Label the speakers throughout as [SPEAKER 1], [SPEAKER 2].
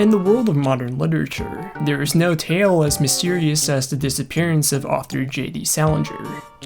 [SPEAKER 1] In the world of modern literature, there is no tale as mysterious as the disappearance of author J.D. Salinger.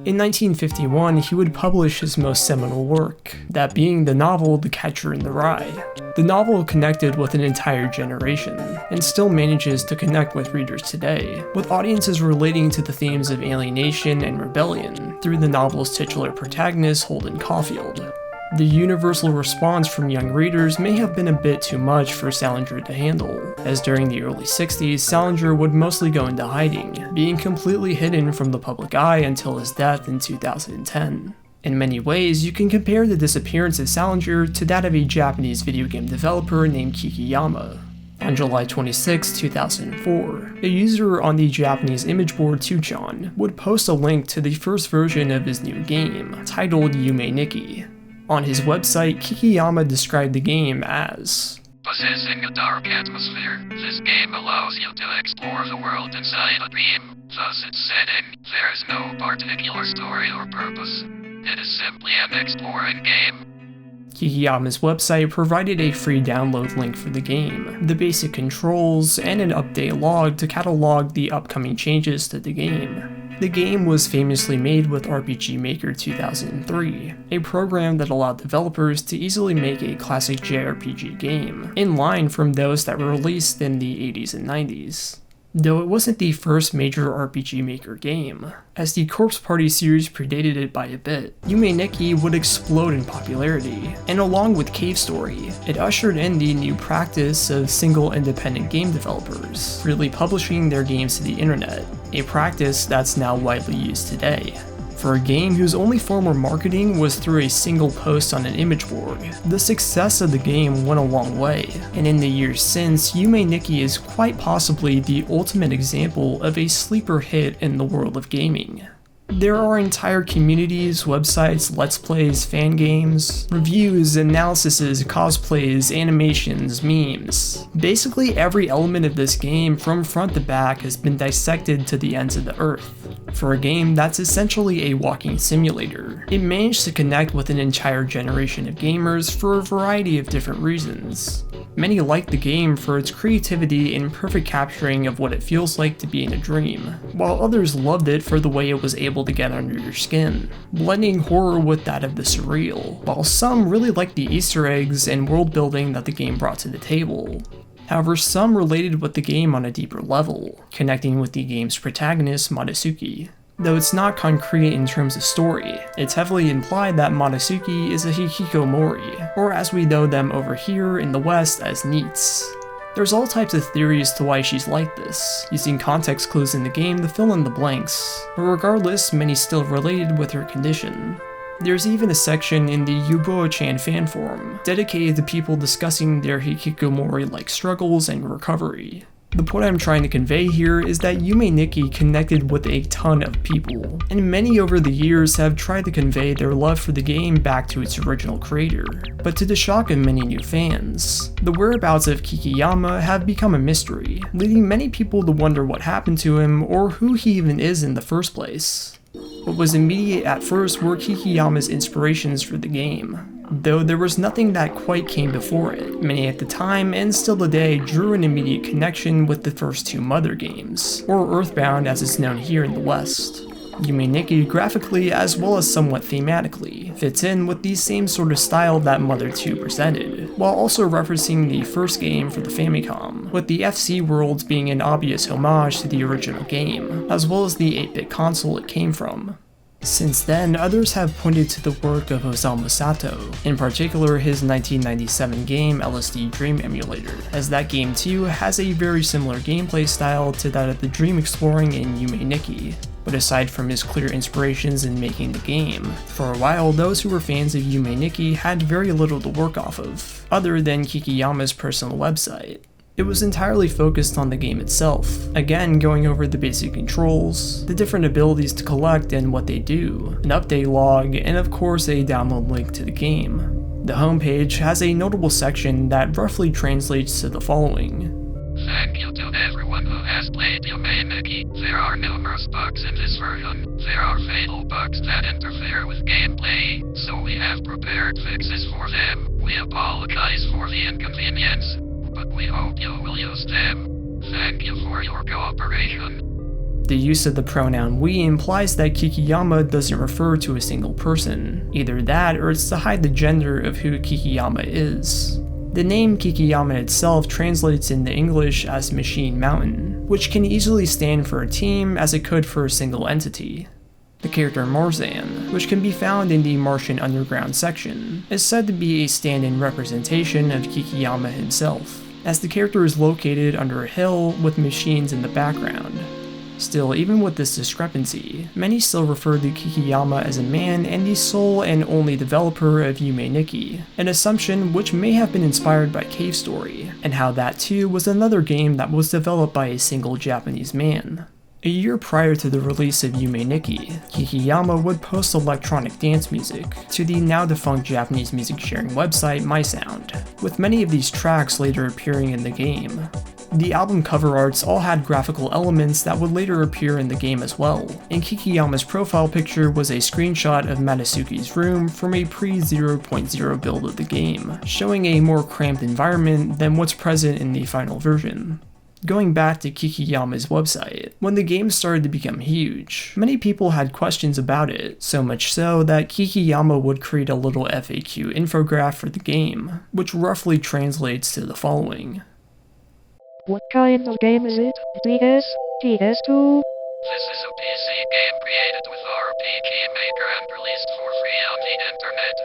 [SPEAKER 1] In 1951, he would publish his most seminal work, that being the novel The Catcher in the Rye. The novel connected with an entire generation, and still manages to connect with readers today, with audiences relating to the themes of alienation and rebellion through the novel's titular protagonist, Holden Caulfield. The universal response from young readers may have been a bit too much for Salinger to handle, as during the early 60s, Salinger would mostly go into hiding, being completely hidden from the public eye until his death in 2010. In many ways, you can compare the disappearance of Salinger to that of a Japanese video game developer named Kikiyama. On July 26, 2004, a user on the Japanese imageboard 2chan would post a link to the first version of his new game, titled Yume Nikki. On his website, Kikiyama described the game as
[SPEAKER 2] possessing a dark atmosphere. This game allows you to explore the world inside a dream. Thus its setting, there is no particular story or purpose. It is simply an exploring game.
[SPEAKER 1] Kikiyama's website provided a free download link for the game, the basic controls, and an update log to catalog the upcoming changes to the game. The game was famously made with RPG Maker 2003, a program that allowed developers to easily make a classic JRPG game, in line from those that were released in the 80s and 90s. Though it wasn't the first major RPG Maker game, as the Corpse Party series predated it by a bit, Yume Nikki would explode in popularity, and along with Cave Story, it ushered in the new practice of single independent game developers, really publishing their games to the internet, a practice that's now widely used today. For a game whose only form of marketing was through a single post on an image board, the success of the game went a long way, and in the years since, Yume Nikki is quite possibly the ultimate example of a sleeper hit in the world of gaming. There are entire communities, websites, let's plays, fan games, reviews, analyses, cosplays, animations, memes. Basically every element of this game from front to back has been dissected to the ends of the earth. For a game that's essentially a walking simulator, it managed to connect with an entire generation of gamers for a variety of different reasons. Many liked the game for its creativity and perfect capturing of what it feels like to be in a dream, while others loved it for the way it was able to get under your skin, blending horror with that of the surreal, while some really liked the Easter eggs and world building that the game brought to the table. However, some related with the game on a deeper level, connecting with the game's protagonist, Momosuke. Though it's not concrete in terms of story, it's heavily implied that Momosuke is a hikikomori, or as we know them over here in the West as NEETs. There's all types of theories to why she's like this, using context clues in the game to fill in the blanks, but regardless, many still related with her condition. There's even a section in the Yubo-chan fan forum dedicated to people discussing their hikikomori-like struggles and recovery. The point I'm trying to convey here is that Yume Nikki connected with a ton of people, and many over the years have tried to convey their love for the game back to its original creator. But to the shock of many new fans, the whereabouts of Kikiyama have become a mystery, leading many people to wonder what happened to him or who he even is in the first place. What was immediate at first were Kikiyama's inspirations for the game, though there was nothing that quite came before it. Many at the time, and still today, drew an immediate connection with the first two Mother games, or Earthbound as it's known here in the West. Yume Nikki graphically as well as somewhat thematically fits in with the same sort of style that Mother 2 presented, while also referencing the first game for the Famicom, with the FC worlds being an obvious homage to the original game, as well as the 8-bit console it came from. Since then, others have pointed to the work of Osamu Sato, in particular his 1997 game LSD Dream Emulator, as that game too has a very similar gameplay style to that of the dream exploring in Yume Nikki. But aside from his clear inspirations in making the game, for a while those who were fans of Yume Nikki had very little to work off of, other than Kikiyama's personal website. It was entirely focused on the game itself, again going over the basic controls, the different abilities to collect and what they do, an update log, and of course a download link to the game. The homepage has a notable section that roughly translates to the following.
[SPEAKER 2] Thank you to everyone who has played Yume Nikki. There are numerous bugs in this version. There are fatal bugs that interfere with gameplay, so we have prepared fixes for them. We apologize for the inconvenience, but we hope you will use against him. Thank you for your cooperation.
[SPEAKER 1] The use of the pronoun we implies that Kikiyama doesn't refer to a single person. Either that, or it's to hide the gender of who Kikiyama is. The name Kikiyama itself translates into English as Machine Mountain, which can easily stand for a team as it could for a single entity. The character Marzan, which can be found in the Martian underground section, is said to be a stand-in representation of Kikiyama himself, as the character is located under a hill with machines in the background. Still, even with this discrepancy, many still refer to Kikiyama as a man and the sole and only developer of Yume Nikki, an assumption which may have been inspired by Cave Story, and how that too was another game that was developed by a single Japanese man. A year prior to the release of Yume Nikki, Kikiyama would post electronic dance music to the now-defunct Japanese music sharing website MySound, with many of these tracks later appearing in the game. The album cover arts all had graphical elements that would later appear in the game as well, and Kikiyama's profile picture was a screenshot of Matsuki's room from a pre-0.0 build of the game, showing a more cramped environment than what's present in the final version. Going back to Kikiyama's website, when the game started to become huge, many people had questions about it, so much so that Kikiyama would create a little FAQ infograph for the game, which roughly translates to the following.
[SPEAKER 3] What kind of game is it? PS? PS2?
[SPEAKER 2] This is a PC game created with RPG Maker and released for free on the internet.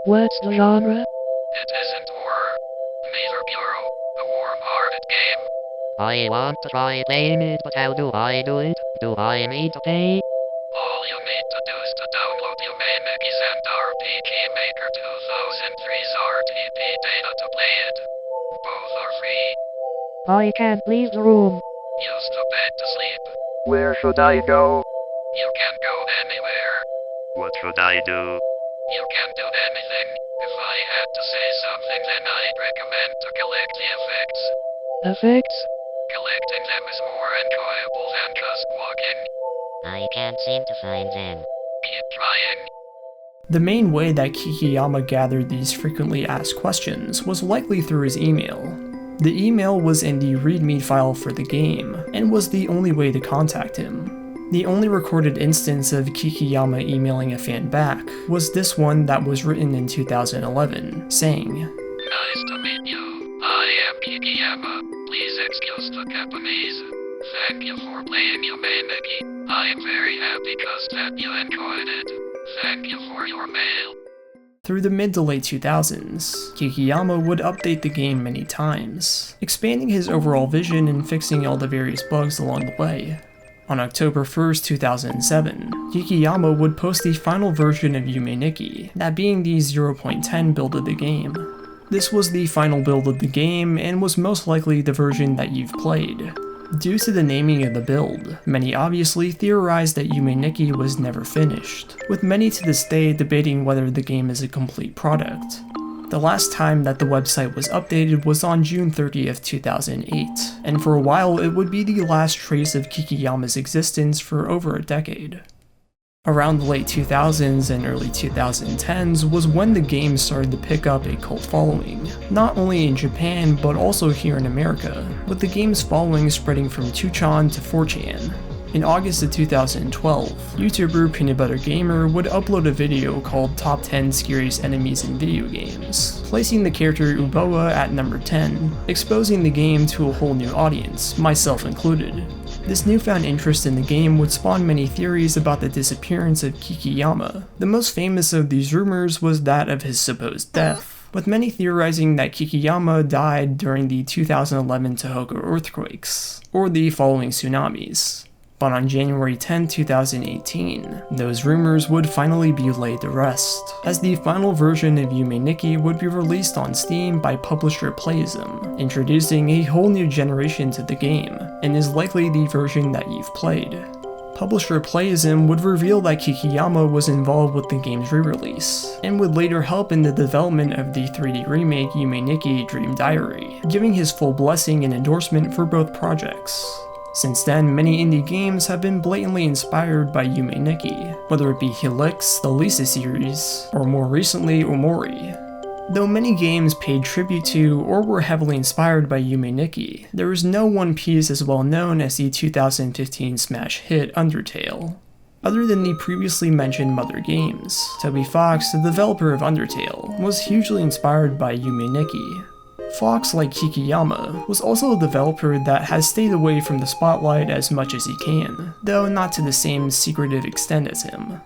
[SPEAKER 3] What's the genre?
[SPEAKER 2] It isn't horror. Neither bureau. A warm-hearted game.
[SPEAKER 3] I want to try playing it, but how do I do it? Do I need to pay?
[SPEAKER 2] All you need to do is to download Yume Nikki's and RPG Maker 2003's RTP data to play it. Both are free.
[SPEAKER 3] I can't leave the room.
[SPEAKER 2] Use the bed to sleep.
[SPEAKER 4] Where should I go?
[SPEAKER 2] You can go anywhere.
[SPEAKER 4] What should I do?
[SPEAKER 2] You can do anything. If I had to say something, then I'd recommend to collect the effects.
[SPEAKER 3] Effects?
[SPEAKER 2] Collecting them is more enjoyable than just walking.
[SPEAKER 3] I can't seem to find them.
[SPEAKER 2] Keep trying.
[SPEAKER 1] The main way that Kikiyama gathered these frequently asked questions was likely through his email. The email was in the README file for the game, and was the only way to contact him. The only recorded instance of Kikiyama emailing a fan back was this one that was written in 2011, saying,
[SPEAKER 2] Nice to meet you. I am Kikiyama. Please excuse the Japanese. Thank you for playing Yume Nikki. I am very happy just that you enjoyed it. Thank you for your mail.
[SPEAKER 1] Through the mid to late 2000s, Kikiyama would update the game many times, expanding his overall vision and fixing all the various bugs along the way. On October 1st, 2007, Kikiyama would post the final version of Yume Nikki, that being the 0.10 build of the game. This was the final build of the game and was most likely the version that you've played. Due to the naming of the build, many obviously theorized that Yume Nikki was never finished, with many to this day debating whether the game is a complete product. The last time that the website was updated was on June 30th, 2008, and for a while it would be the last trace of Kikiyama's existence for over a decade. Around the late 2000s and early 2010s was when the game started to pick up a cult following, not only in Japan but also here in America, with the game's following spreading from 2chan to 4chan. In August of 2012, YouTuber Peanut Butter Gamer would upload a video called Top 10 Scariest Enemies in Video Games, placing the character Uboa at number 10, exposing the game to a whole new audience, myself included. This newfound interest in the game would spawn many theories about the disappearance of Kikiyama. The most famous of these rumors was that of his supposed death, with many theorizing that Kikiyama died during the 2011 Tohoku earthquakes, or the following tsunamis. But on January 10, 2018, those rumors would finally be laid to rest, as the final version of Yume Nikki would be released on Steam by publisher Playism, introducing a whole new generation to the game, and is likely the version that you've played. Publisher Playism would reveal that Kikiyama was involved with the game's re-release, and would later help in the development of the 3D remake Yume Nikki Dream Diary, giving his full blessing and endorsement for both projects. Since then, many indie games have been blatantly inspired by Yume Nikki, whether it be Helix, the Lisa series, or more recently Omori. Though many games paid tribute to or were heavily inspired by Yume Nikki, there is no one piece as well known as the 2015 smash hit Undertale. Other than the previously mentioned Mother Games, Toby Fox, the developer of Undertale, was hugely inspired by Yume Nikki. Fox, like Kikiyama, was also a developer that has stayed away from the spotlight as much as he can, though not to the same secretive extent as him.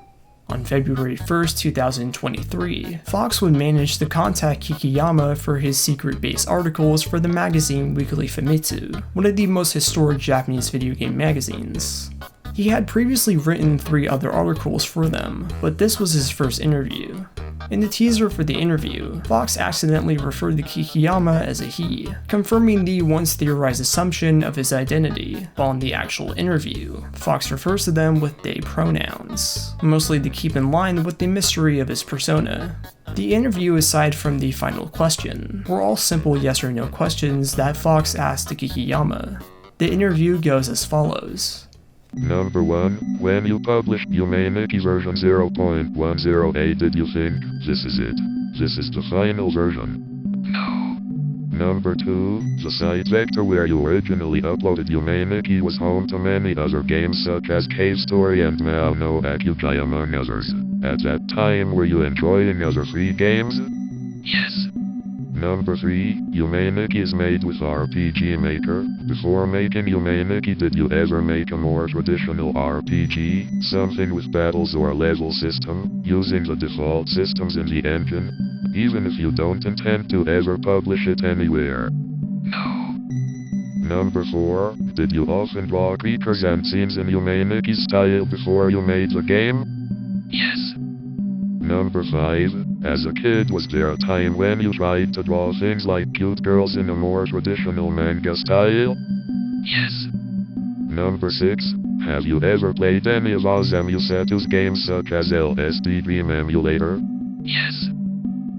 [SPEAKER 1] On February 1st, 2023, Fox would manage to contact Kikiyama for his secret-based articles for the magazine Weekly Famitsu, one of the most historic Japanese video game magazines. He had previously written 3 other articles for them, but this was his first interview. In the teaser for the interview, Fox accidentally referred to Kikiyama as a he, confirming the once theorized assumption of his identity, while in the actual interview, Fox refers to them with they pronouns, mostly to keep in line with the mystery of his persona. The interview, aside from the final question, were all simple yes or no questions that Fox asked to Kikiyama. The interview goes as follows.
[SPEAKER 5] Number 1, when you published Yume Nikki version 0.108, did you think, this is it? This is the final version?
[SPEAKER 2] No.
[SPEAKER 5] Number 2, the site vector where you originally uploaded Yume Nikki was home to many other games such as Cave Story and Mao no Akujai among others. At that time, were you enjoying other free games?
[SPEAKER 2] Yes.
[SPEAKER 5] Number 3, Yume Nikki is made with RPG Maker. Before making Yume Nikki, did you ever make a more traditional RPG, something with battles or level system, using the default systems in the engine, even if you don't intend to ever publish it anywhere?
[SPEAKER 2] No.
[SPEAKER 5] Number 4, did you often draw creatures and scenes in Yume Nikki's style before you made the game?
[SPEAKER 2] Yes.
[SPEAKER 5] Number 5, as a kid, was there a time when you tried to draw things like cute girls in a more traditional manga style?
[SPEAKER 2] Yes.
[SPEAKER 5] Number 6, have you ever played any of Osamu Seto's games such as LSD Dream Emulator?
[SPEAKER 2] Yes.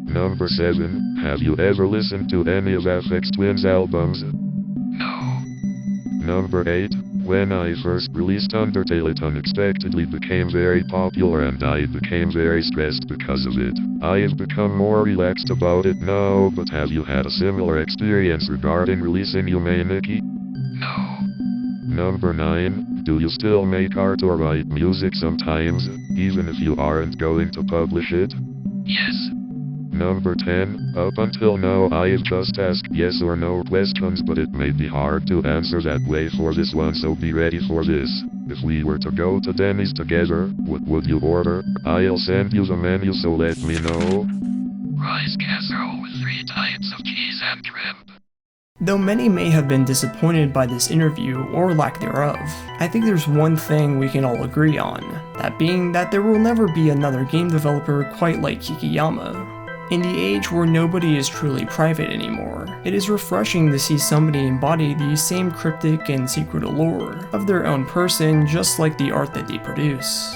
[SPEAKER 5] Number 7, have you ever listened to any of FX Twin's albums?
[SPEAKER 2] No.
[SPEAKER 5] Number 8, when I first released Undertale, it unexpectedly became very popular and I became very stressed because of it. I have become more relaxed about it now, but have you had a similar experience regarding releasing Yume Nikki?
[SPEAKER 2] No.
[SPEAKER 5] Number 9, do you still make art or write music sometimes, even if you aren't going to publish it?
[SPEAKER 2] Yes.
[SPEAKER 5] Number 10, up until now I have just asked yes or no questions, but it may be hard to answer that way for this one, so be ready for this. If we were to go to Denny's together, what would you order? I'll send you the menu, so let me know.
[SPEAKER 2] Rice casserole with 3 types of cheese and shrimp.
[SPEAKER 1] Though many may have been disappointed by this interview or lack thereof, I think there's one thing we can all agree on, that being that there will never be another game developer quite like Kikiyama. In the age where nobody is truly private anymore, it is refreshing to see somebody embody the same cryptic and secret allure of their own person, just like the art that they produce.